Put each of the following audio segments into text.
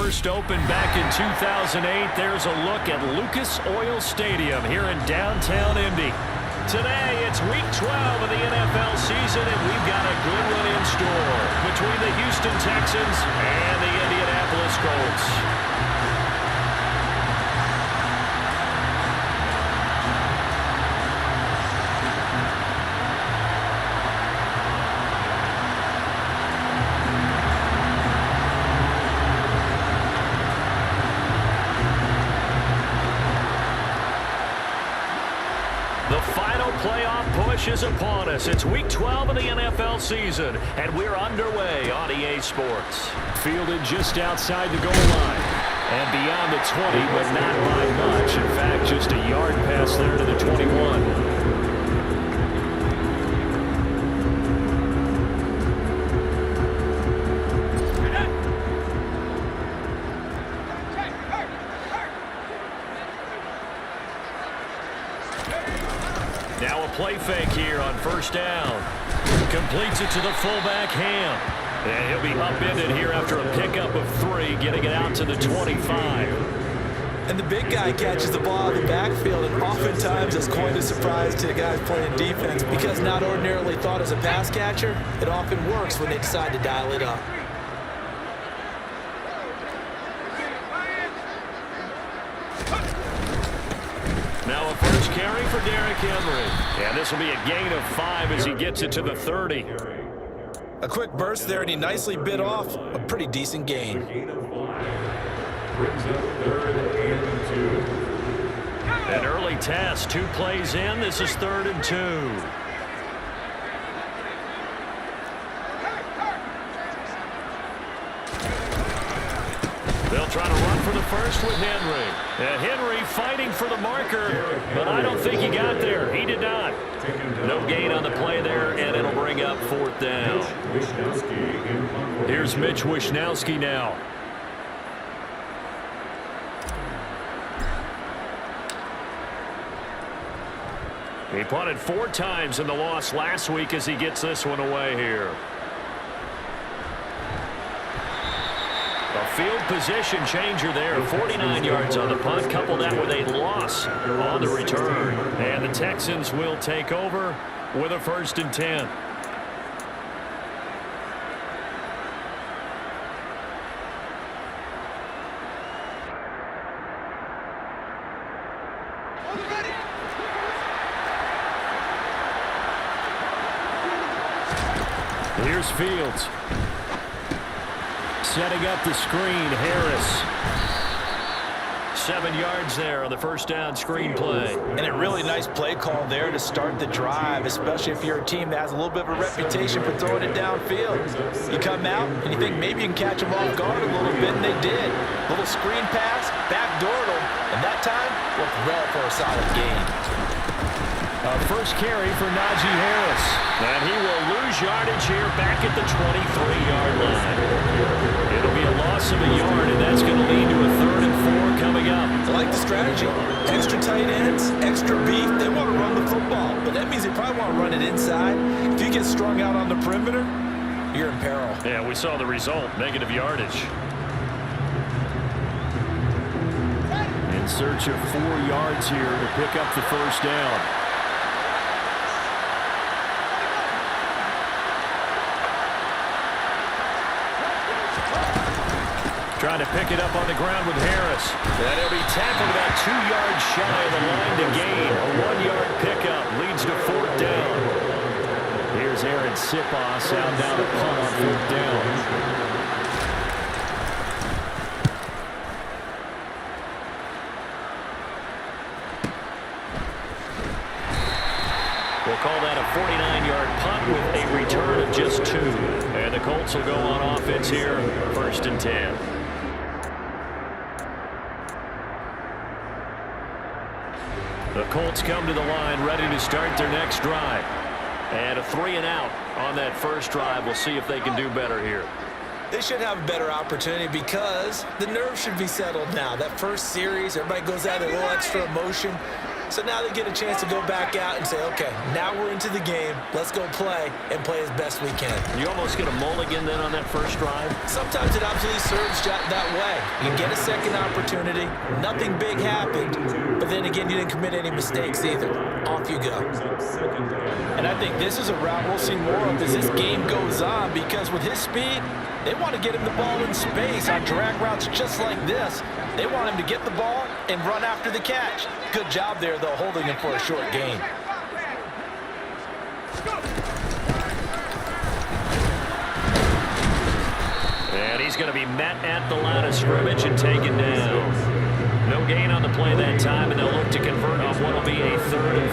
first opened back in 2008, there's a look at Lucas Oil Stadium here in downtown Indy. Today, it's Week 12 of the NFL season, and we've got a good one in store between the Houston Texans and the Indianapolis Colts. The final playoff push is upon us. It's Week 12 of the NFL season, and we're underway on EA Sports. Fielded just outside the goal line and beyond the 20, but not by much. In fact, just a yard pass there to the 21. Now a play fake here on first down. Completes it to the fullback, Ham. And he'll be upended here after a pickup of 3, getting it out to the 25. And the big guy catches the ball in the backfield, and oftentimes it's quite a surprise to the guys playing defense because not ordinarily thought as a pass catcher, it often works when they decide to dial it up. Now a first carry for Derrick Henry. And this will be a gain of 5 as he gets it to the 30. A quick burst there, and he nicely bit off a pretty decent gain. An early test, 2 plays in. This is 3rd and 2. They'll try to run for the first with Henry. And Henry fighting for the marker, but I don't think he got there. He did not. No gain on the play there, and it'll bring up 4th down. Here's Mitch Wishnowsky now. He punted 4 times in the loss last week as he gets this one away here. A field position changer there. 49 yards on the punt. Couple that with a loss on the return. And the Texans will take over with a 1st and 10. Here's Fields. Setting up the screen, Harris. 7 yards there on the first down screen play. And a really nice play call there to start the drive, especially if you're a team that has a little bit of a reputation for throwing it downfield. You come out and you think maybe you can catch them off guard a little bit, and they did. Little screen pass, backdoored them, and that time worked well for a solid gain. First carry for Najee Harris. And he will lose yardage here back at the 23-yard line. It'll be a loss of a yard, and that's going to lead to a 3rd and 4 coming up. I like the strategy. Extra tight ends, extra beef. They want to run the football, but that means they probably want to run it inside. If you get strung out on the perimeter, you're in peril. Yeah, we saw the result, negative yardage. In search of 4 yards here to pick up the first down. Trying to pick it up on the ground with Harris. And he'll be tackled about 2 yards shy of the line to gain. A 1-yard pickup leads to 4th down. Here's Aaron Sipos out down the punt on 4th down. We'll call that a 49-yard punt with a return of just 2. And the Colts will go on offense here, 1st and 10. The Colts come to the line ready to start their next drive. And a 3 and out on that first drive. We'll see if they can do better here. They should have a better opportunity because the nerves should be settled now. That first series, everybody goes out with a little extra emotion. So now they get a chance to go back out and say, okay, now we're into the game. Let's go play and play as best we can. You almost get a mulligan then on that first drive? Sometimes it absolutely serves that way. You get a second opportunity. Nothing big happened. But then again, you didn't commit any mistakes either. Off you go. And I think this is a route we'll see more of as this game goes on, because with his speed, they want to get him the ball in space on drag routes just like this. They want him to get the ball and run after the catch. Good job there, though, holding him for a short gain. And he's going to be met at the line of scrimmage and taken down. No gain on the play that time, and they'll look to convert off what will be a 3rd and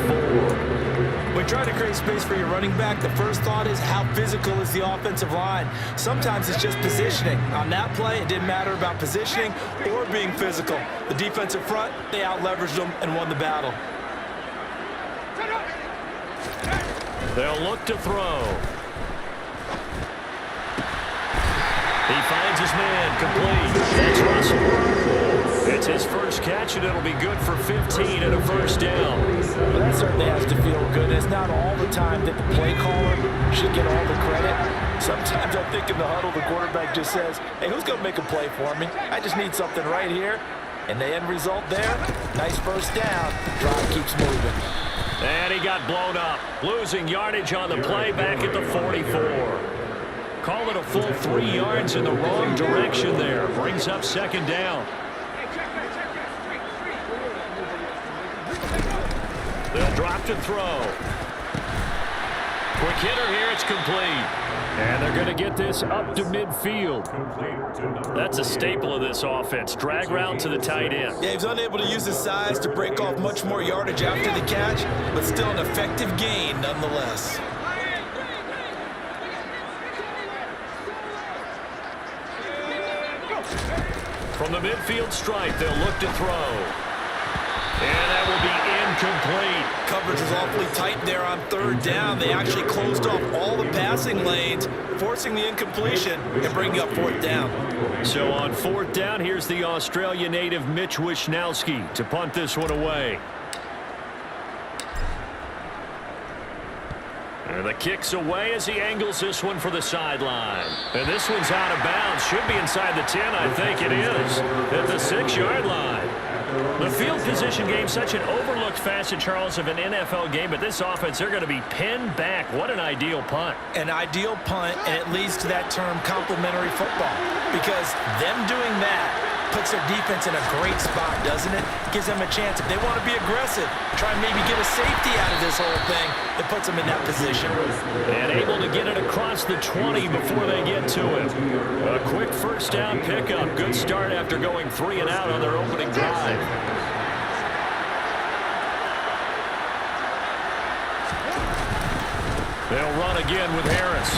4. When trying to create space for your running back, the first thought is how physical is the offensive line. Sometimes it's just positioning. On that play, it didn't matter about positioning or being physical. The defensive front, they out-leveraged them and won the battle. They'll look to throw. He finds his man, complete. That's Russell. It's his first catch, and it'll be good for 15 and a first down. Well, that certainly has to feel good. It's not all the time that the play caller should get all the credit. Sometimes I think in the huddle, the quarterback just says, hey, who's going to make a play for me? I just need something right here. And the end result there, nice first down. Drive keeps moving. And he got blown up, losing yardage on the play back at the 44. Call it a full 3 yards in the wrong direction there. Brings up second down. They'll drop to throw. Quick hitter here, it's complete. And they're going to get this up to midfield. That's a staple of this offense. Drag route to the tight end. Yeah, he's unable to use his size to break off much more yardage after the catch, but still an effective gain nonetheless. From the midfield stripe, they'll look to throw. And that will be incomplete. Coverage was awfully tight there on 3rd down. They actually closed off all the passing lanes, forcing the incompletion and bringing up 4th down. So on 4th down, here's the Australia native Mitch Wishnowski to punt this one away. And the kick's away as he angles this one for the sideline. And this one's out of bounds. Should be inside the 10, I think it is. At the 6-yard line. The field position game, such an overlooked facet, Charles, of an NFL game, but this offense, they're going to be pinned back. What an ideal punt. An ideal punt, and it leads to that term complementary football, because them doing that puts their defense in a great spot, doesn't it? Gives them a chance. If they want to be aggressive, try and maybe get a safety out of this whole thing, it puts them in that position. And able to get it across the 20 before they get to it. A quick first down pickup. Good start after going 3 and out on their opening drive. They'll run again with Harris.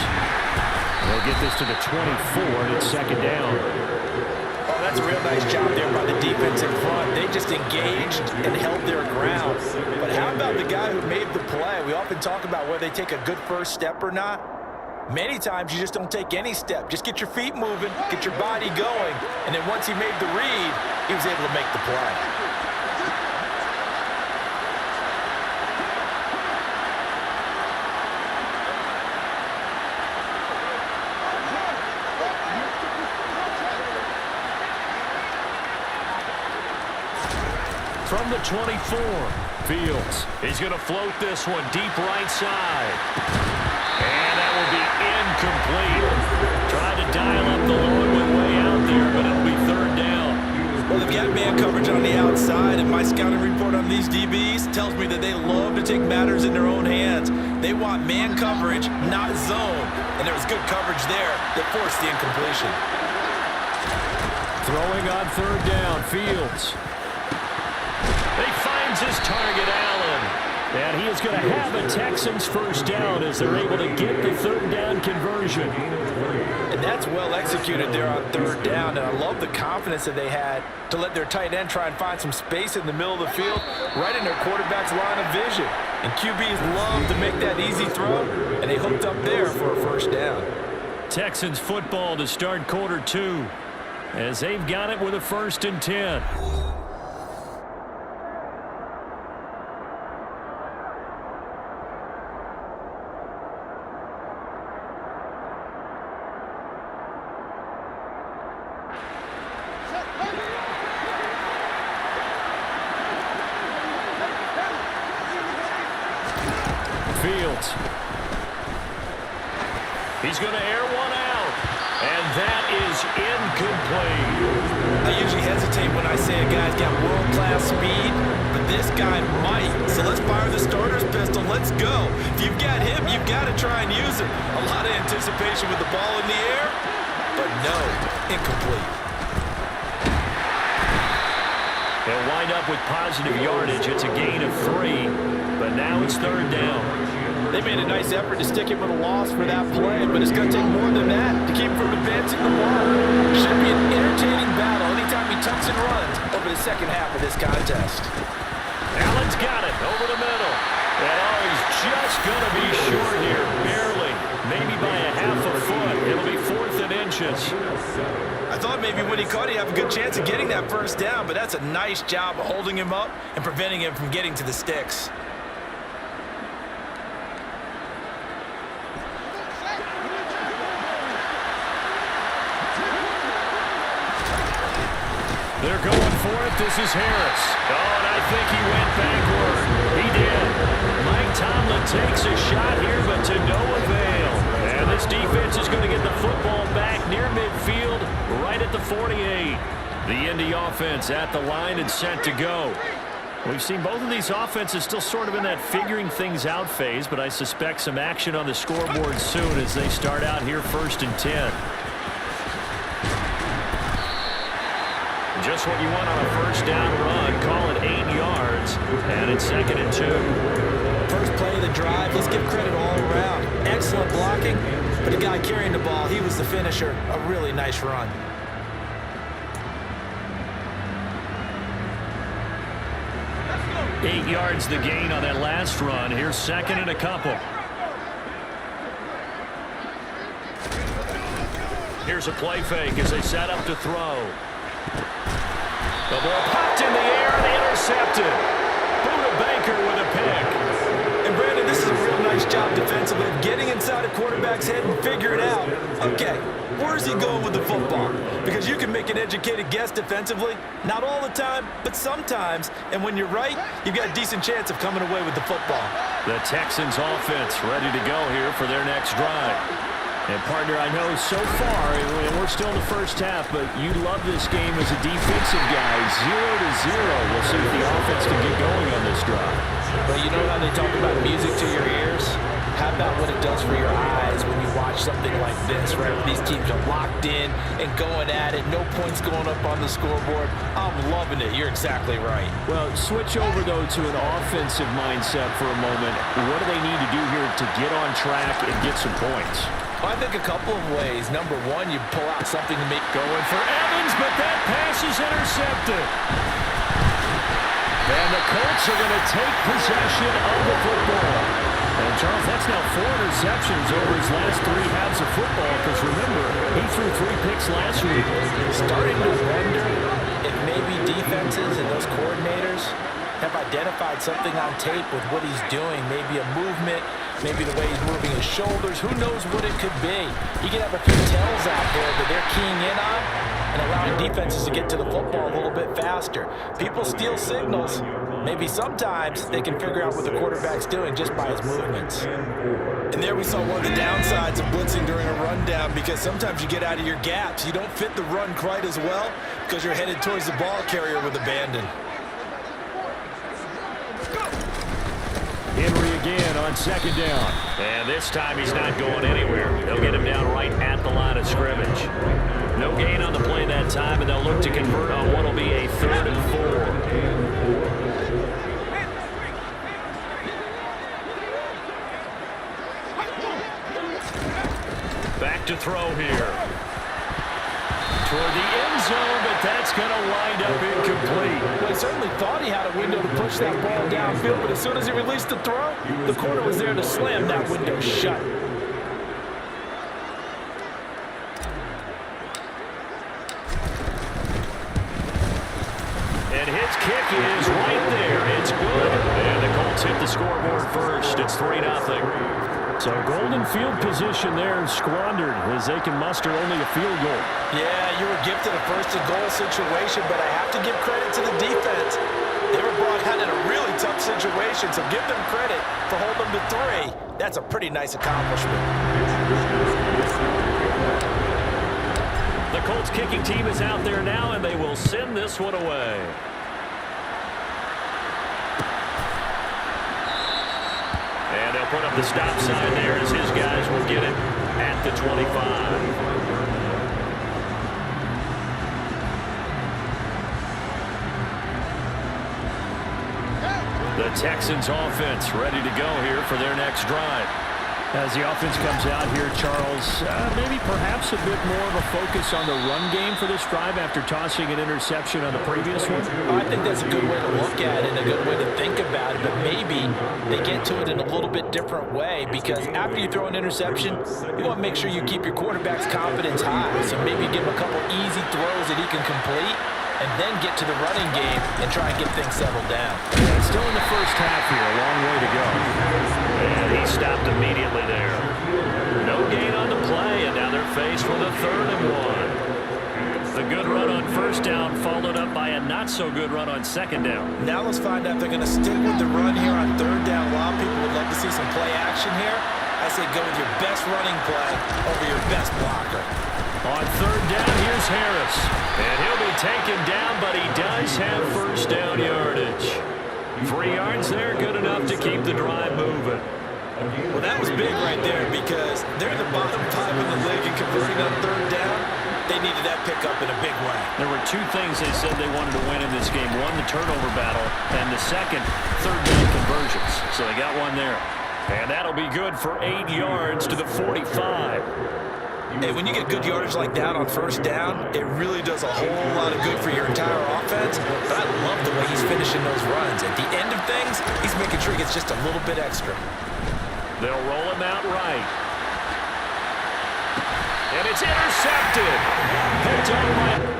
They'll get this to the 24, and it's second down. Oh, that's a real nice job there by the defense in front. They just engaged and held their ground. But how about the guy who made the play? We often talk about whether they take a good first step or not. Many times you just don't take any step. Just get your feet moving, get your body going, and then once he made the read, he was able to make the play. From the 24, Fields. He's going to float this one deep right side. And that will be incomplete. Tried to dial up the long one way out there, but it'll be 3rd down. Well, they've got man coverage on the outside, and my scouting report on these DBs tells me that they love to take matters in their own hands. They want man coverage, not zone. And there was good coverage there that forced the incompletion. Throwing on 3rd down, Fields. He finds his target, Allen. And he is going to have a Texans first down as they're able to get the 3rd down conversion. And that's well executed there on 3rd down. And I love the confidence that they had to let their tight end try and find some space in the middle of the field, right in their quarterback's line of vision. And QBs love to make that easy throw, and they hooked up there for a first down. Texans football to start quarter 2 as they've got it with a 1st and 10. it. He's going to air one out, and that is incomplete. I usually hesitate when I say a guy's got world-class speed, but this guy might. So let's fire the starter's pistol. Let's go. If you've got him, you've got to try and use it. A lot of anticipation with the ball in the air, but no, incomplete. He'll wind up with positive yardage. It's a gain of 3, but now it's 3rd down. They made a nice effort to stick him with a loss for that play, but it's going to take more than that to keep him from advancing the ball. Should be an entertaining battle anytime he tucks and runs over the second half of this contest. Allen's got it over the middle. And he's just going to be short here, barely. Maybe by a half a foot. It'll be 4th and inches. I thought maybe when he caught it, he'd have a good chance of getting that first down, but that's a nice job of holding him up and preventing him from getting to the sticks. They're going for it. This is Harris. Oh, and I think he went backward. He did. Mike Tomlin takes a shot here, but to no avail. And this defense is going to get the football back near midfield, right at the 48. The Indy offense at the line and set to go. We've seen both of these offenses still sort of in that figuring things out phase, but I suspect some action on the scoreboard soon as they start out here 1st and 10. Just what you want on a 1st down run. Call it 8 yards, and it's 2nd and 2. First play of the drive, let's give credit all around. Excellent blocking, but the guy carrying the ball, he was the finisher. A really nice run. Eight yards the gain on that last run. Here's 2nd and a couple. Here's a play fake as they set up to throw. The ball popped in the air and intercepted. Buda Baker with a pick. And Brandon, this is a real nice job defensively of getting inside a quarterback's head and figure it out. Okay, where's he going with the football? Because you can make an educated guess defensively. Not all the time, but sometimes. And when you're right, you've got a decent chance of coming away with the football. The Texans offense ready to go here for their next drive. And, partner, I know so far, and we're still in the first half, but you love this game as a defensive guy. 0-0. We'll see if the offense can get going on this drive. Well, you know how they talk about music to your ears? How about what it does for your eyes when you watch something like this, right? These teams are locked in and going at it. No points going up on the scoreboard. I'm loving it. You're exactly right. Well, switch over, though, to an offensive mindset for a moment. What do they need to do here to get on track and get some points? I think a couple of ways. Number one, you pull out something to make going for Evans, but that pass is intercepted. And the Colts are going to take possession of the football. And, Charles, that's now 4 interceptions over his last 3 halves of football, because, remember, he threw 3 picks last week. Starting to wonder if maybe defenses and those coordinators have identified something on tape with what he's doing, maybe a movement, maybe the way he's moving his shoulders. Who knows what it could be? You can have a few tells out there that they're keying in on and allowing defenses to get to the football a little bit faster. People steal signals. Maybe sometimes they can figure out what the quarterback's doing just by his movements. And there we saw one of the downsides of blitzing during a rundown, because sometimes you get out of your gaps. You don't fit the run quite as well because you're headed towards the ball carrier with abandon. Henry again on 2nd down. And this time he's not going anywhere. They'll get him down right at the line of scrimmage. No gain on the play that time, and they'll look to convert on what will be a 3rd and 4. Back to throw here. Toward the end zone, but that's going to wind up incomplete. Well, he certainly thought he had a window to push that ball downfield, but as soon as he released the throw, the corner was there to slam that window shut. And his kick is right there. It's good. And the Colts hit the scoreboard first. It's 3-0. So golden field position there squandered as they can muster only a field goal. Yeah, you were gifted a 1st and goal situation, but I have to give credit to the defense. They were brought down in a really tough situation, so give them credit for holding them to 3. That's a pretty nice accomplishment. The Colts kicking team is out there now, and they will send this one away. And they'll put up the stop sign there as his guys will get it at the 25. The Texans offense ready to go here for their next drive. As the offense comes out here, Charles, maybe perhaps a bit more of a focus on the run game for this drive after tossing an interception on the previous one? I think that's a good way to look at it and a good way to think about it, but maybe they get to it in a little bit different way, because after you throw an interception, you want to make sure you keep your quarterback's confidence high. So maybe give him a couple easy throws that he can complete, and then get to the running game and try and get things settled down. Yeah, still in the first half here, a long way to go. And he stopped immediately there. No gain on the play, and now they're faced with a 3rd and 1. The good run on first down followed up by a not-so-good run on second down. Now let's find out if they're going to stick with the run here on 3rd down. A lot of people would love to see some play action here. I say go with your best running play over your best blocker. On 3rd down, here's Harris. And he'll be taken down, but he does have first down yardage. 3 yards there, good enough to keep the drive moving. Well, that was big right there, because they're the bottom 5 in the league and converting on 3rd down. They needed that pickup in a big way. There were 2 things they said they wanted to win in this game. One, the turnover battle, and the second, 3rd down conversions. So they got one there. And that'll be good for 8 yards to the 45. Hey, when you get good yardage like that on first down, it really does a whole lot of good for your entire offense. But I love the way he's finishing those runs. At the end of things, he's making sure he gets just a little bit extra. They'll roll him out right. And it's intercepted. Picked up by...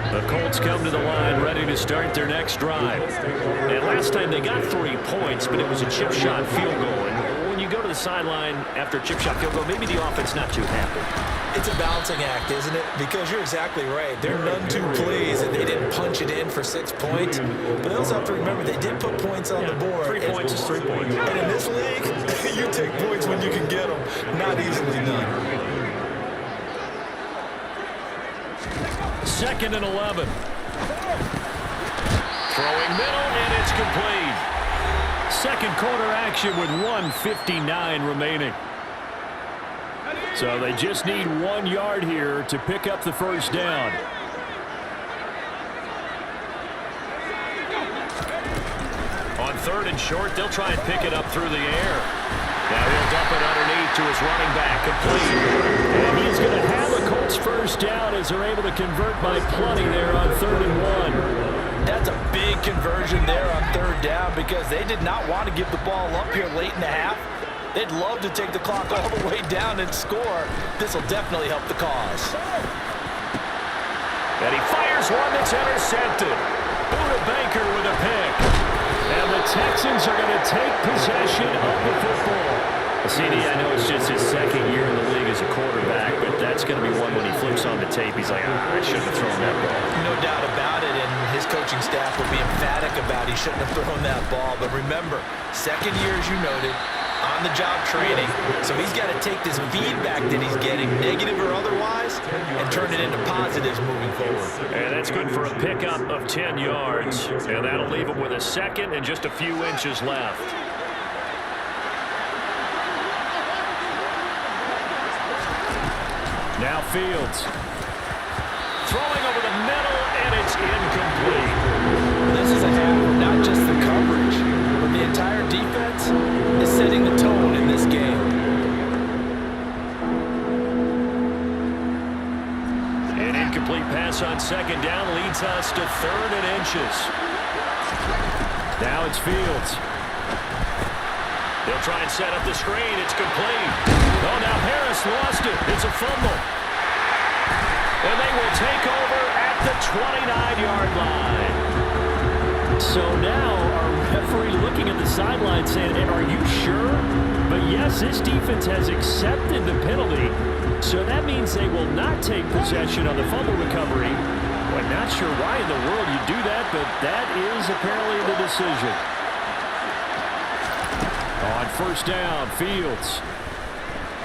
The Colts come to the line ready to start their next drive. And last time they got 3 points, but it was a chip shot field goal. And when you go to the sideline after a chip shot field goal, maybe the offense not too happy. It's a balancing act, isn't it? Because you're exactly right. They're none too pleased that they didn't punch it in for 6 points. But they also have to remember they did put points on the board. 3 points is 3 points. And in this league, you take points when you can get them. Not easily done. 2nd and 11. Throwing middle, and it's complete. Second quarter action with 1:59 remaining. So they just need 1 yard here to pick up the first down. On 3rd and short, they'll try and pick it up through the air. Now he'll dump it underneath to his running back, complete. And he's going to have a Colts first down as they're able to convert by plenty there on 3rd and 1. That's a big conversion there on 3rd down, because they did not want to give the ball up here late in the half. They'd love to take the clock all the way down and score. This will definitely help the cause. And he fires one that's intercepted. Buda Baker with a pick. And the Texans are going to take possession of the football. CD, I know it's just his 2nd year in the league as a quarterback, but that's going to be one when he flips on the tape. He's like, I shouldn't have thrown that ball. No doubt about it, and his coaching staff will be emphatic about he shouldn't have thrown that ball. But remember, 2nd year, as you noted, on-the-job training, so he's got to take this feedback that he's getting, negative or otherwise, and turn it into positives moving forward. And that's good for a pickup of 10 yards, and that'll leave him with a 2nd and just a few inches left. Now Fields. Throwing over the middle, and it's incomplete. This is a half of not just the coverage, but the entire defense is setting the tone in this game. An incomplete pass on 2nd down leads us to 3rd and inches. Now it's Fields. They'll try and set up the screen. It's complete. Oh, now Harris lost it. It's a fumble. And they will take over at the 29-yard line. So now, are referee looking at the sideline saying, are you sure? But yes, this defense has accepted the penalty, so that means they will not take possession on the fumble recovery. Well, not sure why in the world you do that, but that is apparently the decision. On first down, Fields.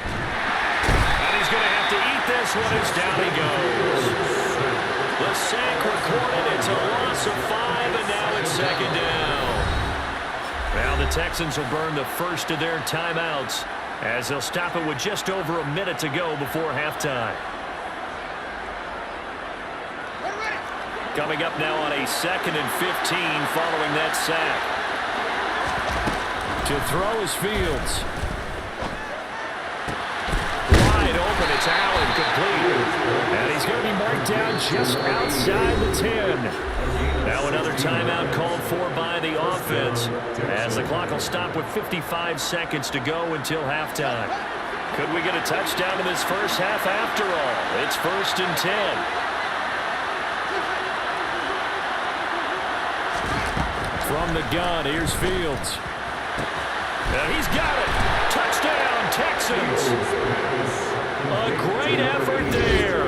And he's going to have to eat this one as down he goes. The sack recorded. It's a loss of 5, and now it's second down. Now the Texans will burn the first of their timeouts as they'll stop it with just over a minute to go before halftime. Coming up now on a 2nd and 15 following that sack. To throw is Fields. Wide open, it's Allen, complete. And he's going to be marked down just outside the 10. Now another timeout called for by the offense as the clock will stop with 55 seconds to go until halftime. Could we get a touchdown in this first half after all? It's 1st and 10. From the gun, here's Fields. And he's got it. Touchdown, Texans. A great effort there.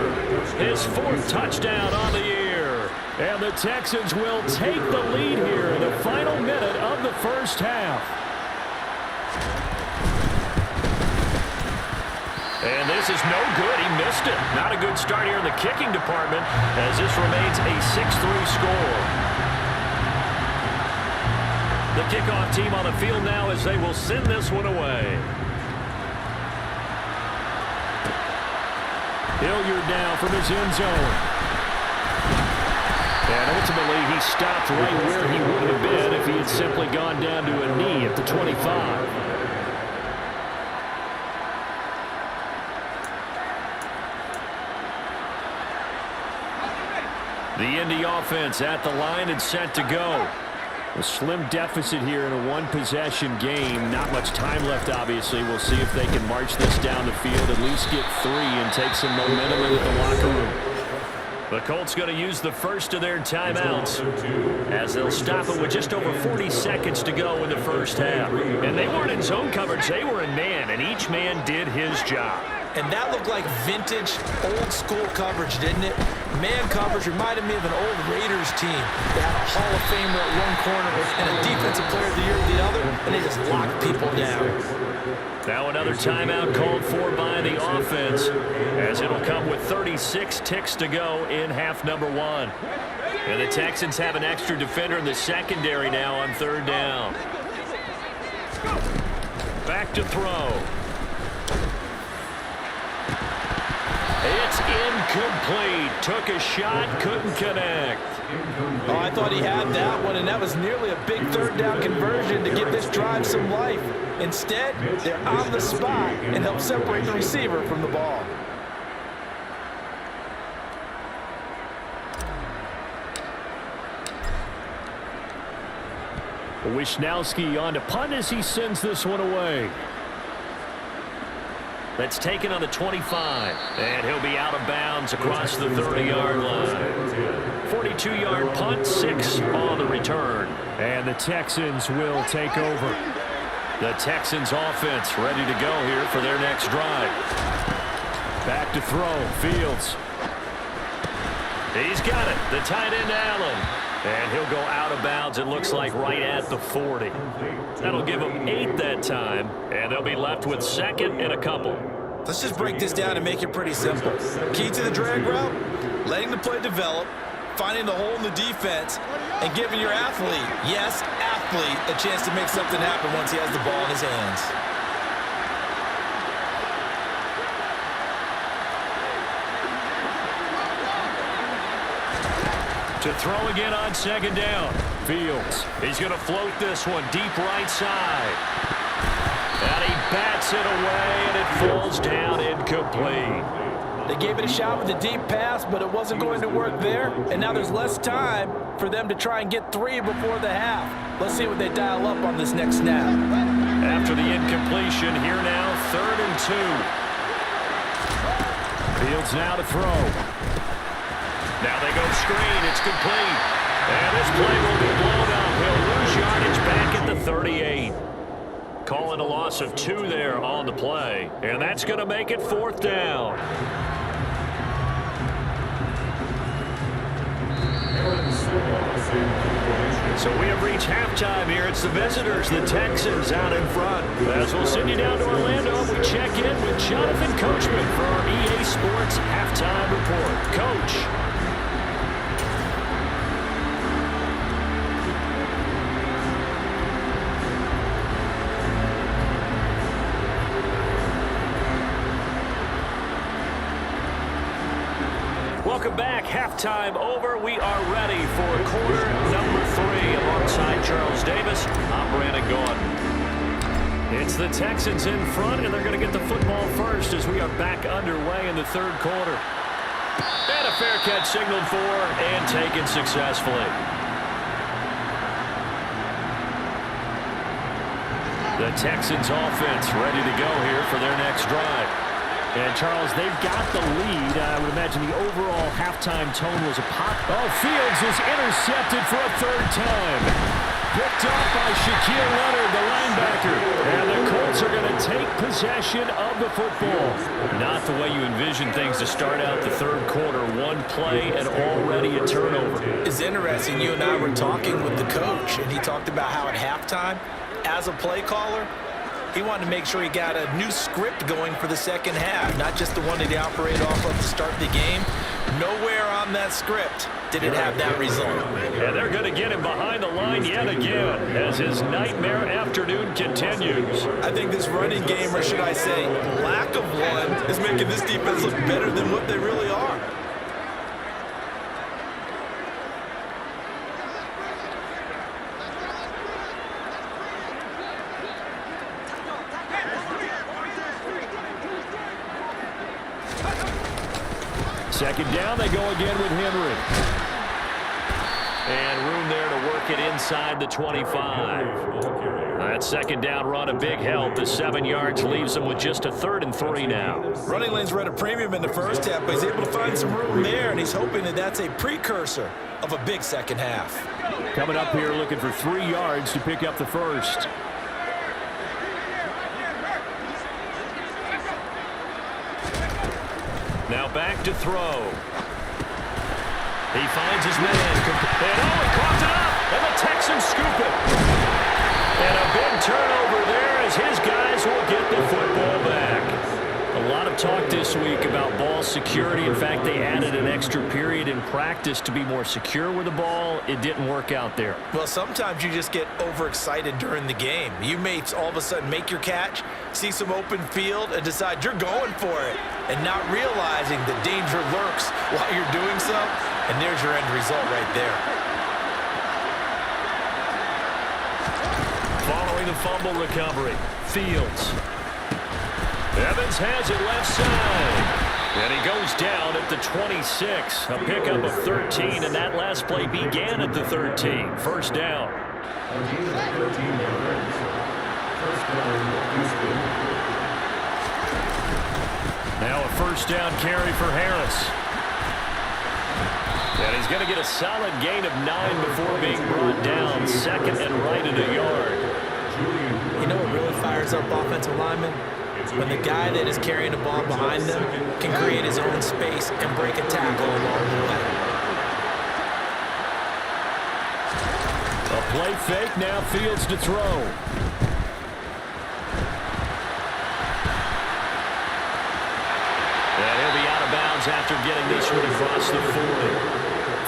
His 4th touchdown on the year. And the Texans will take the lead here in the final minute of the first half. And this is no good. He missed it. Not a good start here in the kicking department as this remains a 6-3 score. The kickoff team on the field now as they will send this one away. Hilliard now from his end zone. And ultimately he stopped right where he would have been if he had simply gone down to a knee at the 25. The Indy offense at the line and set to go. A slim deficit here in a one-possession game. Not much time left, obviously. We'll see if they can march this down the field, at least get 3 and take some momentum into the locker room. The Colts going to use the first of their timeouts as they'll stop it with just over 40 seconds to go in the first half. And they weren't in zone coverage. They were in man, and each man did his job. And that looked like vintage, old-school coverage, didn't it? Man coverage reminded me of an old Raiders team. They had a Hall of Famer at one corner and a Defensive Player of the Year at the other, and they just locked people down. Now another timeout called for by the offense as it'll come with 36 ticks to go in half number 1. And the Texans have an extra defender in the secondary now on 3rd down. Back to throw. It's incomplete. Took a shot, couldn't connect. Oh, I thought he had that one, and that was nearly a big 3rd down conversion to give this drive some life. Instead, they're on the spot and help separate the receiver from the ball. Wisnowski on to punt as he sends this one away. That's taken on the 25, and he'll be out of bounds across the 30-yard line. 42-yard punt, 6 on the return. And the Texans will take over. The Texans offense ready to go here for their next drive. Back to throw, Fields. He's got it, the tight end Allen. And he'll go out of bounds, it looks like, right at the 40. That'll give them 8 that time, and they'll be left with 2nd and a couple. Let's just break this down and make it pretty simple. Key to the drag route, letting the play develop, finding the hole in the defense, and giving your athlete, yes, athlete, a chance to make something happen once he has the ball in his hands. To throw again on 2nd down. Fields. He's going to float this one deep right side. And he bats it away, and it falls down incomplete. They gave it a shot with a deep pass, but it wasn't going to work there. And now there's less time for them to try and get 3 before the half. Let's see what they dial up on this next snap. After the incompletion, here now, 3rd and 2. Fields now to throw. Now they go screen. It's complete. And this play will be blown up. He'll lose yardage back loss of 2 there on the play. And that's going to make it 4th down. So we have reached halftime here. It's the visitors, the Texans, out in front. As we'll send you down to Orlando, we check in with Jonathan Coachman for our EA Sports Halftime Report. Coach. Welcome back. Halftime over. We are ready for quarter number 3 alongside Charles Davis. I'm Brandon Gordon. It's the Texans in front, and they're going to get the football first as we are back underway in the 3rd quarter. And a fair catch signaled for and taken successfully. The Texans offense ready to go here for their next drive. And, Charles, they've got the lead. I would imagine the overall halftime tone was a pop. Oh, Fields is intercepted for a 3rd time. Picked off by Shaquille Leonard, the linebacker. And the Colts are going to take possession of the football. Not the way you envision things to start out the 3rd quarter. 1 play and already a turnover. It's interesting. You and I were talking with the coach, and he talked about how at halftime, as a play caller, he wanted to make sure he got a new script going for the 2nd half, not just the one that he operated off of to start the game. Nowhere on that script did it have that result. And they're going to get him behind the line yet again as his nightmare afternoon continues. I think this running game, or should I say lack of one, is making this defense look better than what they really are. Second down, they go again with Henry. And room there to work it inside the 25. That 2nd down run, a big help. The 7 yards leaves them with just a 3rd and 3 now. Running lanes were at a premium in the 1st half, but he's able to find some room there, and he's hoping that that's a precursor of a big 2nd half. Coming up here looking for 3 yards to pick up the 1st. Now back to throw. He finds his man. And he caught it up. And the Texans scoop it. And a big turnover there as his guys will get the football back. A lot of talk this week about ball security. In fact, they added an extra period in practice to be more secure with the ball. It didn't work out there. Well, sometimes you just get overexcited during the game. You may all of a sudden make your catch, see some open field, and decide you're going for it, and not realizing the danger lurks while you're doing so, and there's your end result right there. Following the fumble recovery, Fields. Evans has it left side. And he goes down at the 26. A pickup of 13, and that last play began at the 13. 1st down. Now a 1st down carry for Harris. And he's going to get a solid gain of 9 before being brought down. 2nd and right at a yard. You know what really fires up offensive linemen? When the guy that is carrying the ball behind them can create his own space and break a tackle along the way. A play fake, now Fields to throw. And he'll be out of bounds after getting this one across the 40.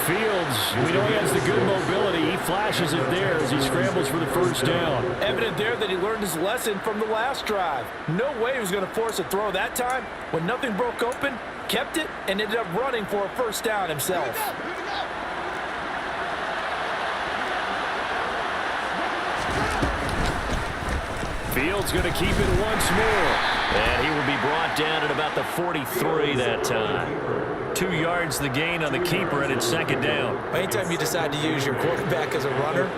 Fields, we know he has the good mobility. He flashes it there as he scrambles for the 1st down. Evident there that he learned his lesson from the last drive. No way he was going to force a throw that time. When nothing broke open, kept it, and ended up running for a 1st down himself. Fields going to keep it once more. And he will be brought down at about the 43 that time. 2 yards the gain on the keeper, and it's 2nd down. Anytime you decide to use your quarterback as a runner,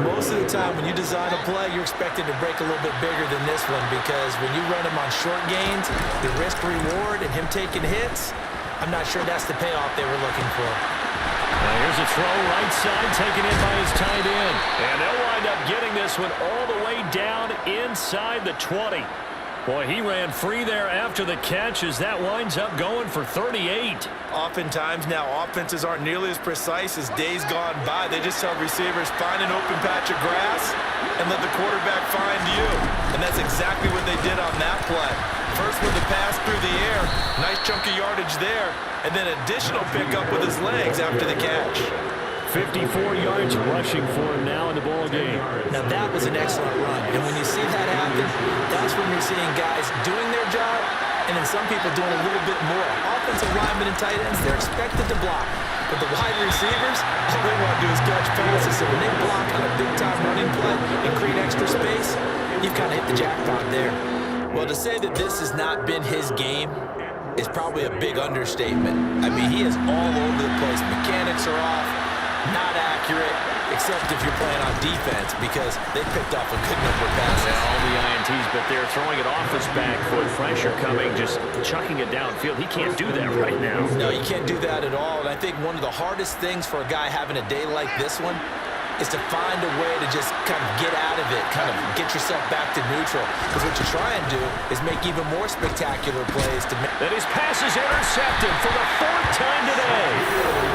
most of the time when you design a play, you're expected to break a little bit bigger than this one, because when you run him on short gains, the risk-reward and him taking hits, I'm not sure that's the payoff they were looking for. Now here's a throw right side taken in by his tight end. And they'll wind up getting this one all the way down inside the 20. Boy, he ran free there after the catch as that winds up going for 38. Oftentimes now, offenses aren't nearly as precise as days gone by. They just tell receivers, find an open patch of grass and let the quarterback find you. And that's exactly what they did on that play. First with the pass through the air, nice chunk of yardage there, and then additional pickup with his legs after the catch. 54 yards rushing for him now in the ball game. Now that was an excellent run, and when you see that happen, that's when you're seeing guys doing their job, and then some people doing a little bit more. Offensive linemen and tight ends, they're expected to block, but the wide receivers, all they want to do is catch passes. So when they block on a big-time running play and create extra space, you've kind of hit the jackpot there. Well, to say that this has not been his game is probably a big understatement. I mean, he is all over the place. Mechanics are off. Not accurate, except if you're playing on defense, because they picked off a good number of passes. Yeah, all the INTs, but they're throwing it off his back foot. Pressure coming, just chucking it downfield. He can't do that right now. No, you can't do that at all. And I think one of the hardest things for a guy having a day like this one is to find a way to just kind of get out of it, kind of get yourself back to neutral. Because what you try and do is make even more spectacular plays to make. That his pass is intercepted for the 4th time today.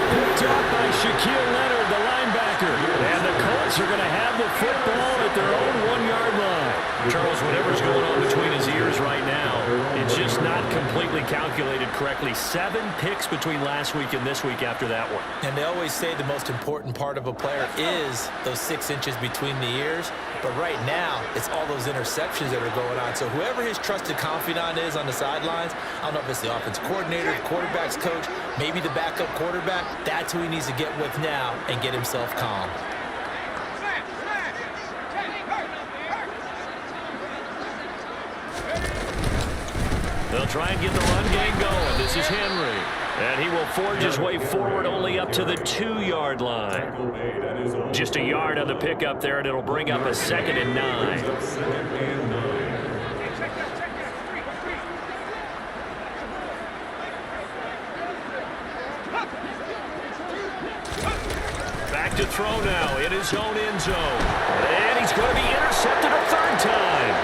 Picked up by Shaquille Leonard, the linebacker. And the Colts are going to have the football at their own 1-yard line. Charles, whatever's going on between his ears right now, it's just not completely calculated correctly. 7 picks between last week and this week after that one. And they always say the most important part of a player is those 6 inches between the ears. But right now, it's all those interceptions that are going on. So whoever his trusted confidant is on the sidelines, I don't know if it's the offensive coordinator, the quarterback's coach, maybe the backup quarterback, that's who he needs to get with now and get himself calm. They'll try and get the run game going. This is Henry. And he will forge his way forward only up to the 2-yard line. Just a yard on the pickup there, and it'll bring up a 2nd and 9. Back to throw now in his own end zone. And he's going to be intercepted a 3rd time.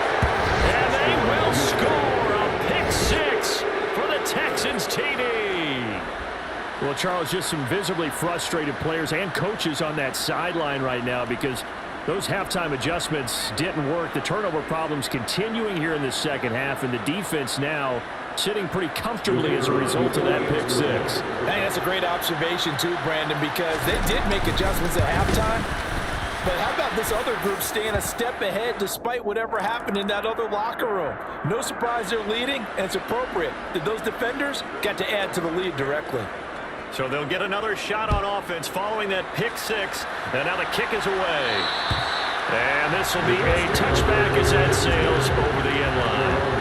And they will score a pick 6 for the Texans TD. Well, Charles, just some visibly frustrated players and coaches on that sideline right now because those halftime adjustments didn't work. The turnover problems continuing here in the second half, and the defense now sitting pretty comfortably as a result of that pick 6. Hey, that's a great observation too, Brandon, because they did make adjustments at halftime. But how about this other group staying a step ahead despite whatever happened in that other locker room? No surprise they're leading, and it's appropriate that those defenders got to add to the lead directly. So they'll get another shot on offense following that pick 6. And now the kick is away. And this will be a touchback as that sails over the end line.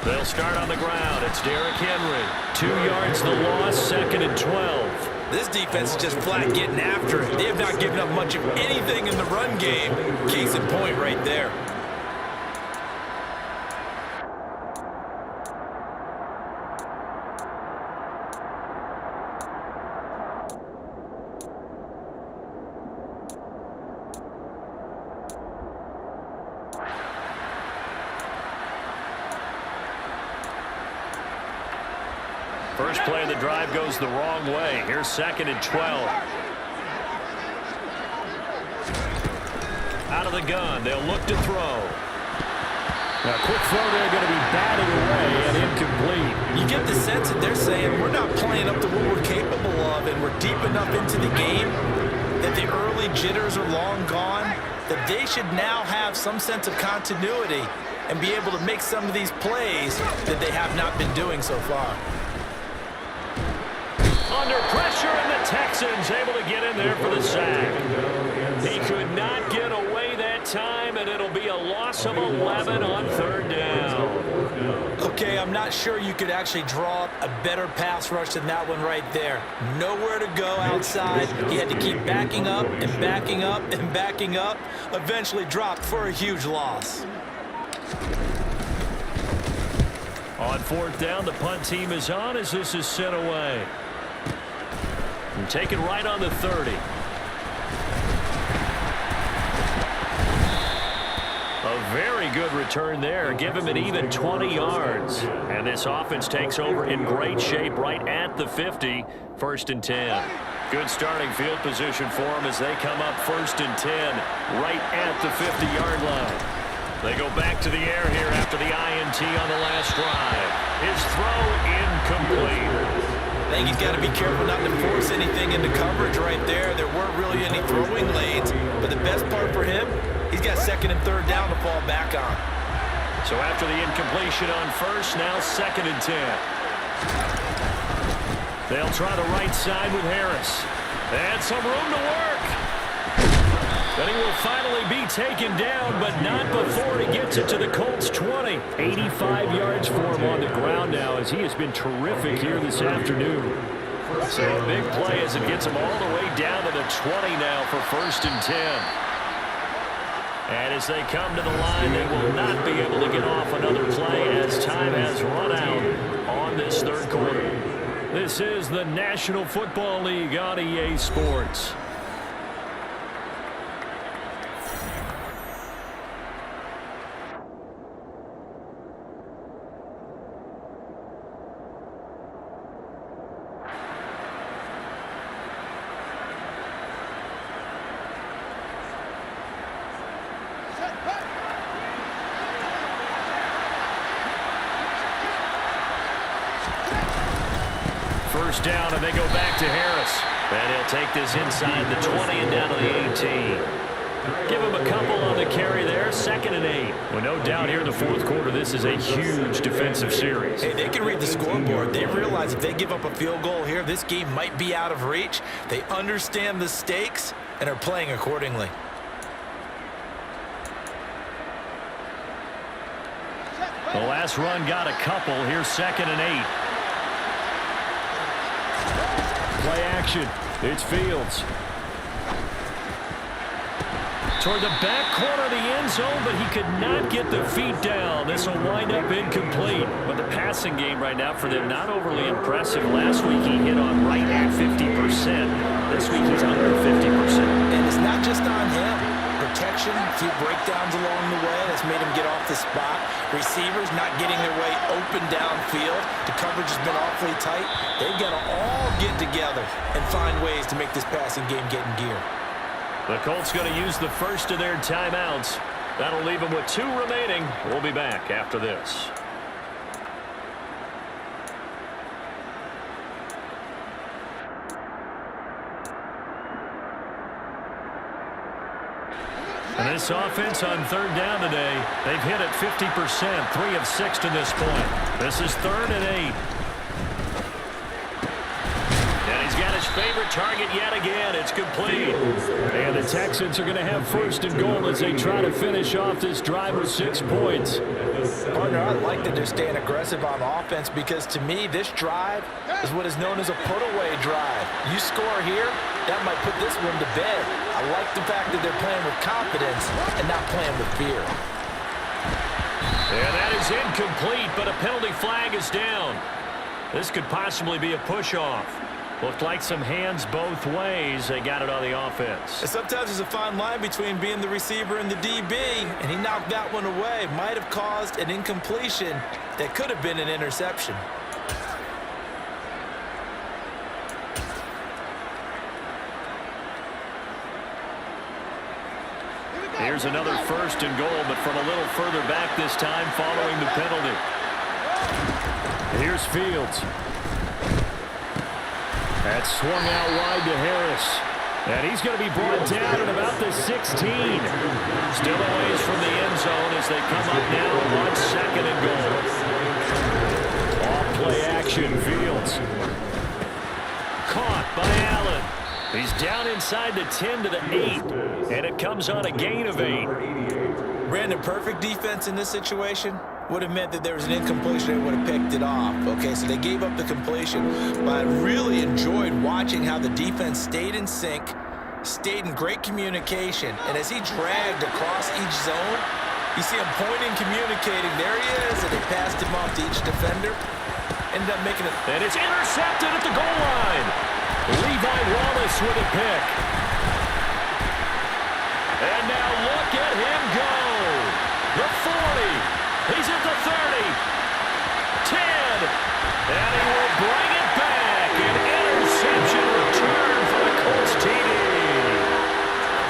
They'll start on the ground. It's Derrick Henry. 2 yards the loss, 2nd and 12. This defense is just flat getting after it. They have not given up much of anything in the run game. Case in point right there. First play of the drive goes the wrong way. Here's 2nd and 12. Out of the gun. They'll look to throw. Now, quick throw there, going to be batted away and incomplete. You get the sense that they're saying we're not playing up to what we're capable of, and we're deep enough into the game that the early jitters are long gone, that they should now have some sense of continuity and be able to make some of these plays that they have not been doing so far. Under pressure, and the Texans able to get in there for the sack. He could not get away that time, and it'll be a loss of 11 on 3rd down. Okay, I'm not sure you could actually draw up a better pass rush than that one right there. Nowhere to go outside. He had to keep backing up and backing up and backing up. Eventually dropped for a huge loss. On fourth down, the punt team is on as this is sent away. And taken right on the 30. A very good return there. Give him an even 20 yards. And this offense takes over in great shape right at the 50. 1st and 10. Good starting field position for them as they come up 1st and 10 right at the 50-yard line. They go back to the air here after the INT on the last drive. His throw incomplete. I think he's got to be careful not to force anything into coverage right there. There weren't really any throwing lanes, but the best part for him, he's got 2nd and 3rd down to fall back on. So after the incompletion on 1st, now 2nd and 10. They'll try the right side with Harris. And some room to work. But he will finally be taken down, but not before he gets it to the Colts 20. 85 yards for him on the ground now as he has been terrific here this afternoon. So a big play as it gets him all the way down to the 20 now for 1st and 10. And as they come to the line, they will not be able to get off another play as time has run out on this 3rd quarter. This is the National Football League on EA Sports. First down, and they go back to Harris. And he'll take this inside the 20 and down to the 18. Give him a couple on the carry there. 2nd and 8. Well, no doubt here in the 4th quarter, this is a huge defensive series. Hey, they can read the scoreboard. They realize if they give up a field goal here, this game might be out of reach. They understand the stakes and are playing accordingly. The last run got a couple. Here's 2nd and 8. Play action. It's Fields. Toward the back corner of the end zone, but he could not get the feet down. This will wind up incomplete. But the passing game right now for them, not overly impressive. Last week he hit on right at 50%. This week he's under 50%. And it's not just on him. Protection, a few breakdowns along the way. That's made him get off the spot. Receivers not getting their way open downfield. The coverage has been awfully tight. They've got to all get together and find ways to make this passing game get in gear. The Colts going to use the first of their timeouts. That'll leave them with 2 remaining. We'll be back after this. And this offense on 3rd down today, they've hit it 50%, 3 of 6 to this point. This is 3rd and 8. And he's got his favorite target yet again. It's complete. And the Texans are going to have 1st and goal as they try to finish off this drive with 6 points. Partner, I like that they're staying aggressive on offense because to me, this drive is what is known as a put-away drive. You score here, that might put this one to bed. I like the fact that they're playing with confidence and not playing with fear. And that is incomplete, but a penalty flag is down. This could possibly be a push-off. Looked like some hands both ways. They got it on the offense. And sometimes there's a fine line between being the receiver and the DB, and he knocked that one away. Might have caused an incompletion that could have been an interception. Here's another 1st and goal, but from a little further back this time following the penalty. Here's Fields. That's swung out wide to Harris. And he's going to be brought down at about the 16. Still a ways from the end zone as they come up now on 2nd and goal. Off play action, Fields. Caught by Allen. He's down inside the 10 to the 8. And it comes on a gain of 8. Brandon, perfect defense in this situation. would have meant that there was an incompletion. They would have picked it off. Okay, so they gave up the completion. But I really enjoyed watching how the defense stayed in sync, stayed in great communication. And as he dragged across each zone, you see him pointing, communicating. There he is, and they passed him off to each defender. Ended up making it. And it's intercepted at the goal line. Levi Wallace with a pick. And now look at him go. The 40. He's at the 30. 10. And he will bring it back. An interception return for the Colts TD.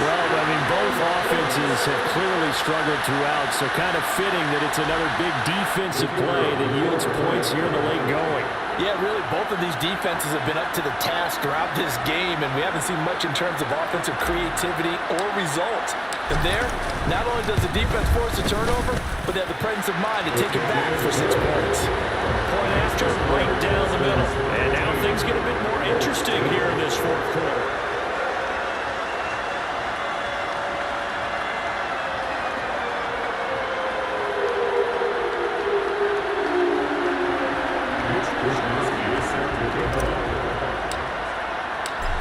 Well, I mean, both offenses have clearly struggled throughout, so kind of fitting that it's another big defensive play that yields points here in the late going. Yeah, really, both of these defenses have been up to the task throughout this game, and we haven't seen much in terms of offensive creativity or results. And there, not only does the defense force a turnover, but they have the presence of mind to take it back for 6 points. Point after, right down the middle. And now things get a bit more interesting here in this fourth quarter.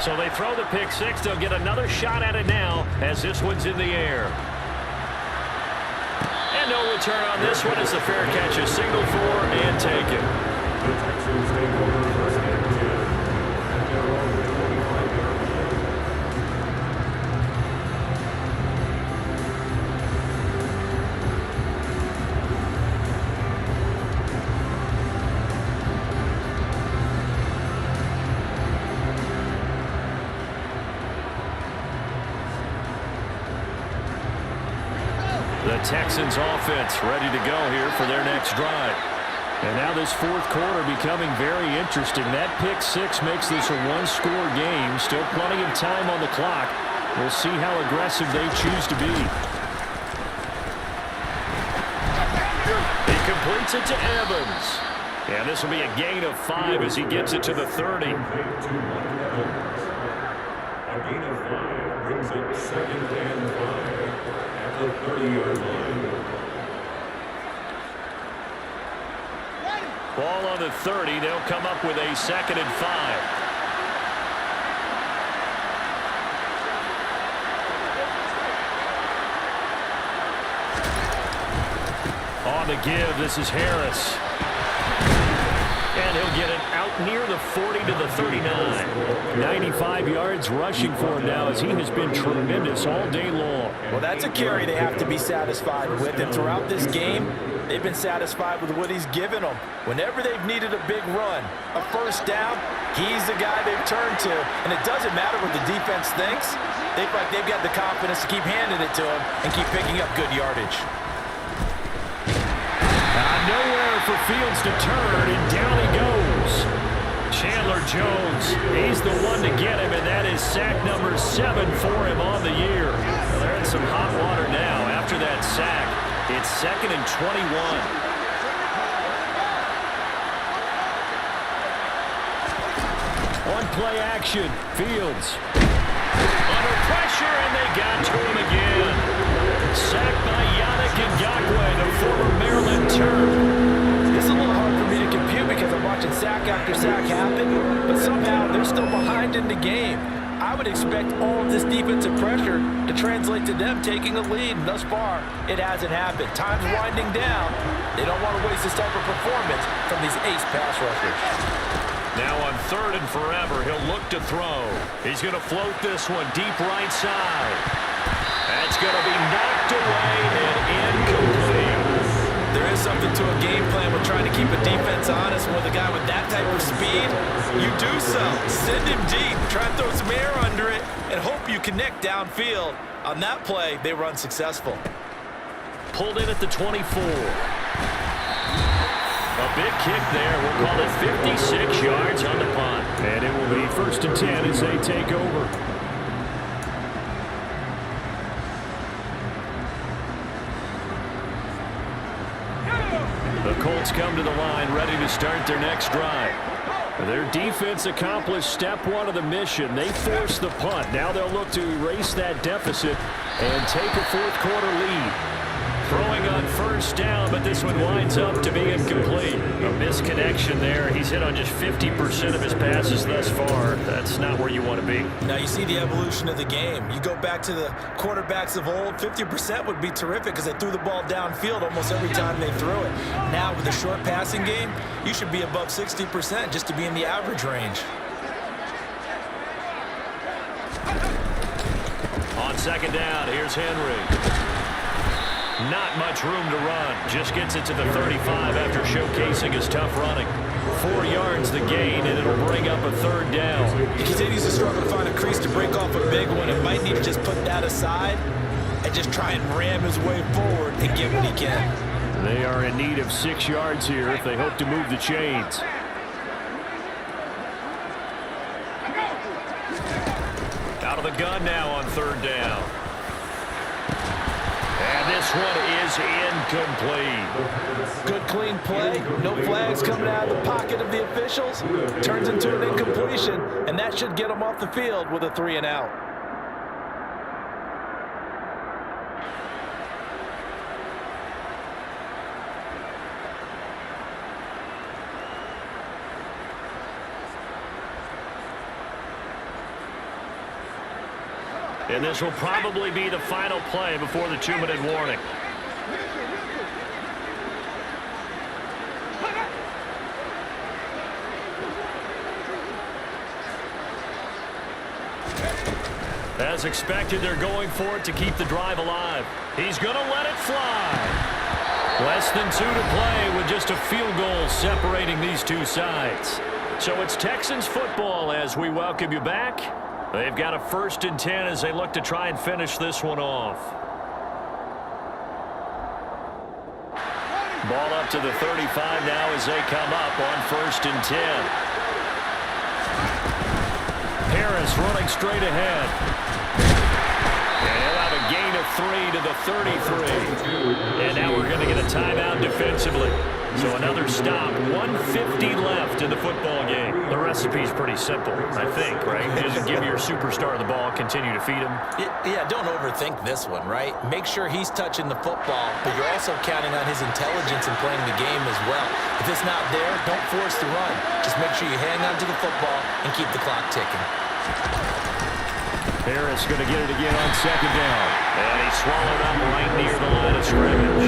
So they throw the pick six. They'll get another shot at it now as this one's in the air. And no return on this one as the fair catch is signaled for and taken. The Texans take over first and 10 at their own 25-yard line. The Texans offense ready to go here for their next drive. And now this fourth quarter becoming very interesting. That pick six makes this a one-score game. Still plenty of time on the clock. We'll see how aggressive they choose to be. He completes it to Evans. And this will be a gain of 5 as he gets it to the 30. A gain of 5 brings up 2nd and 5 at the 30-yard line. Ball on the 30. They'll come up with a 2nd and 5. On the give, this is Harris. And he'll get it out near the 40 to the 39. 95 yards rushing for him now as he has been tremendous all day long. Well, that's a carry they have to be satisfied with. And throughout this game, they've been satisfied with what he's given them. Whenever they've needed a big run, a first down, he's the guy they've turned to. And it doesn't matter what the defense thinks. They feel like they've got the confidence to keep handing it to him and keep picking up good yardage. Nowhere for Fields to turn, and down he goes. Chandler Jones, he's the one to get him, and that is sack number 7 for him on the year. Well, they're in some hot water now after that sack. It's 2nd and 21. On play action, Fields. Under pressure, and they got to him again. Sacked by Yannick Ngakoue, the former Maryland Terp. This is a little hard for me to compute because I'm watching sack after sack happen, but somehow they're still behind in the game. I would expect all of this defensive pressure to translate to them taking a lead, and thus far, it hasn't happened. Time's winding down. They don't want to waste this type of performance from these ace pass rushers. Now on 3rd and forever, he'll look to throw. He's going to float this one deep right side. That's going to be knocked away and incomplete. There is something to a game plan with trying to keep a defense honest. With a guy with that type of speed, you do so. Send him deep, try and throw some air under it, and hope you connect downfield. On that play, they were unsuccessful. Pulled in at the 24. A big kick there. We'll call it 56 yards on the punt. And it will be 1st and 10 as they take over. The Colts come to the line ready to start their next drive. Their defense accomplished step 1 of the mission. They forced the punt. Now they'll look to erase that deficit and take a fourth quarter lead. Throwing on 1st down, but this one winds up to be incomplete. A misconnection there. He's hit on just 50% of his passes thus far. That's not where you want to be. Now you see the evolution of the game. You go back to the quarterbacks of old, 50% would be terrific because they threw the ball downfield almost every time they threw it. Now with the short passing game, you should be above 60% just to be in the average range. On second down, here's Henry. Not much room to run. Just gets it to the 35 after showcasing his tough running. 4 yards the gain, and it'll bring up a third down. He continues to struggle to find a crease to break off a big one. It might need to just put that aside and just try and ram his way forward and get what he can. They are in need of 6 yards here if they hope to move the chains. Out of the gun now on third down. And this one is incomplete. Good clean play. No flags coming out of the pocket of the officials. Turns into an incompletion, and that should get him off the field with a 3 and out. And this will probably be the final play before the 2-minute warning. As expected, they're going for it to keep the drive alive. He's going to let it fly. Less than 2 to play with just a field goal separating these two sides. So it's Texans football as we welcome you back. They've got a 1st and 10 as they look to try and finish this one off. Ball up to the 35 now as they come up on 1st and 10. Harris running straight ahead. And he'll have a gain of 3 to the 33. And now we're going to get a timeout defensively. So another stop, 1:50 left in the football game. The recipe's pretty simple, I think, right? Just give your superstar the ball, continue to feed him. Yeah, don't overthink this one, right? Make sure he's touching the football, but you're also counting on his intelligence in playing the game as well. If it's not there, don't force the run. Just make sure you hang on to the football and keep the clock ticking. Harris going to get it again on second down. And he swallowed up right near the line of scrimmage.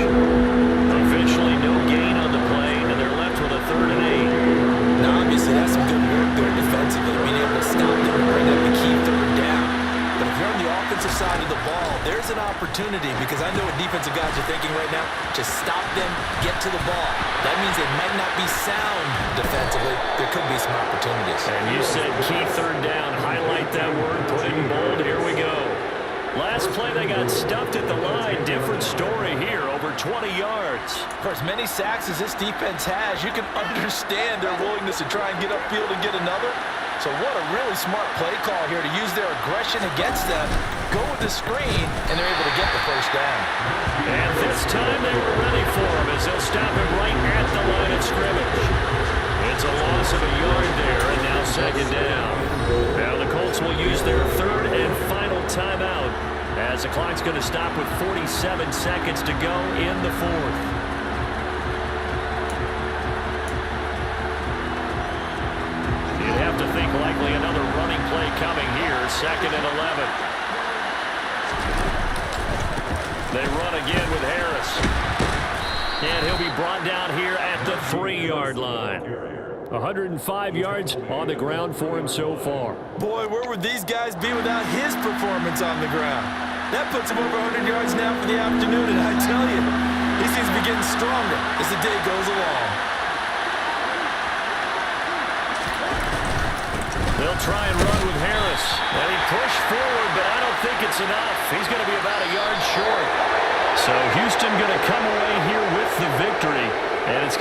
Officially no gain on the play, and they're left with a 3rd and 8. Now, obviously, that's some good work there defensively, being able to stop them and bring up the key 3rd down. But if you're on the offensive side of the ball, there's an opportunity because I know what defensive guys are thinking right now. Just stop them, get to the ball. That means they might not be sound defensively. There could be some opportunities. And you said key 3rd down. Highlight that word, put it in bold. Here we go. Last play, they got stuffed at the line. Different story here, over 20 yards. For as many sacks as this defense has, you can understand their willingness to try and get upfield and get another. So what a really smart play call here to use their aggression against them, go with the screen, and they're able to get the 1st down. And this time they were ready for him as they'll stop him right at the line of scrimmage. It's a loss of a yard there, and now 2nd down. Now the Colts will use their 3rd and final timeout as the clock's going to stop with 47 seconds to go in the 4th. You'd have to think likely another running play coming here, 2nd and 11. They run again with Harris. And he'll be brought down here at the 3-yard line. 105 yards on the ground for him so far. Boy, where would these guys be without his performance on the ground? That puts him over 100 yards now for the afternoon, and I tell you, he seems to be getting stronger as the day goes along. They'll try and run with Harris. And he pushed forward, but I don't think it's enough. He's going to be about a yard short. So Houston going to come away here with the victory, and it's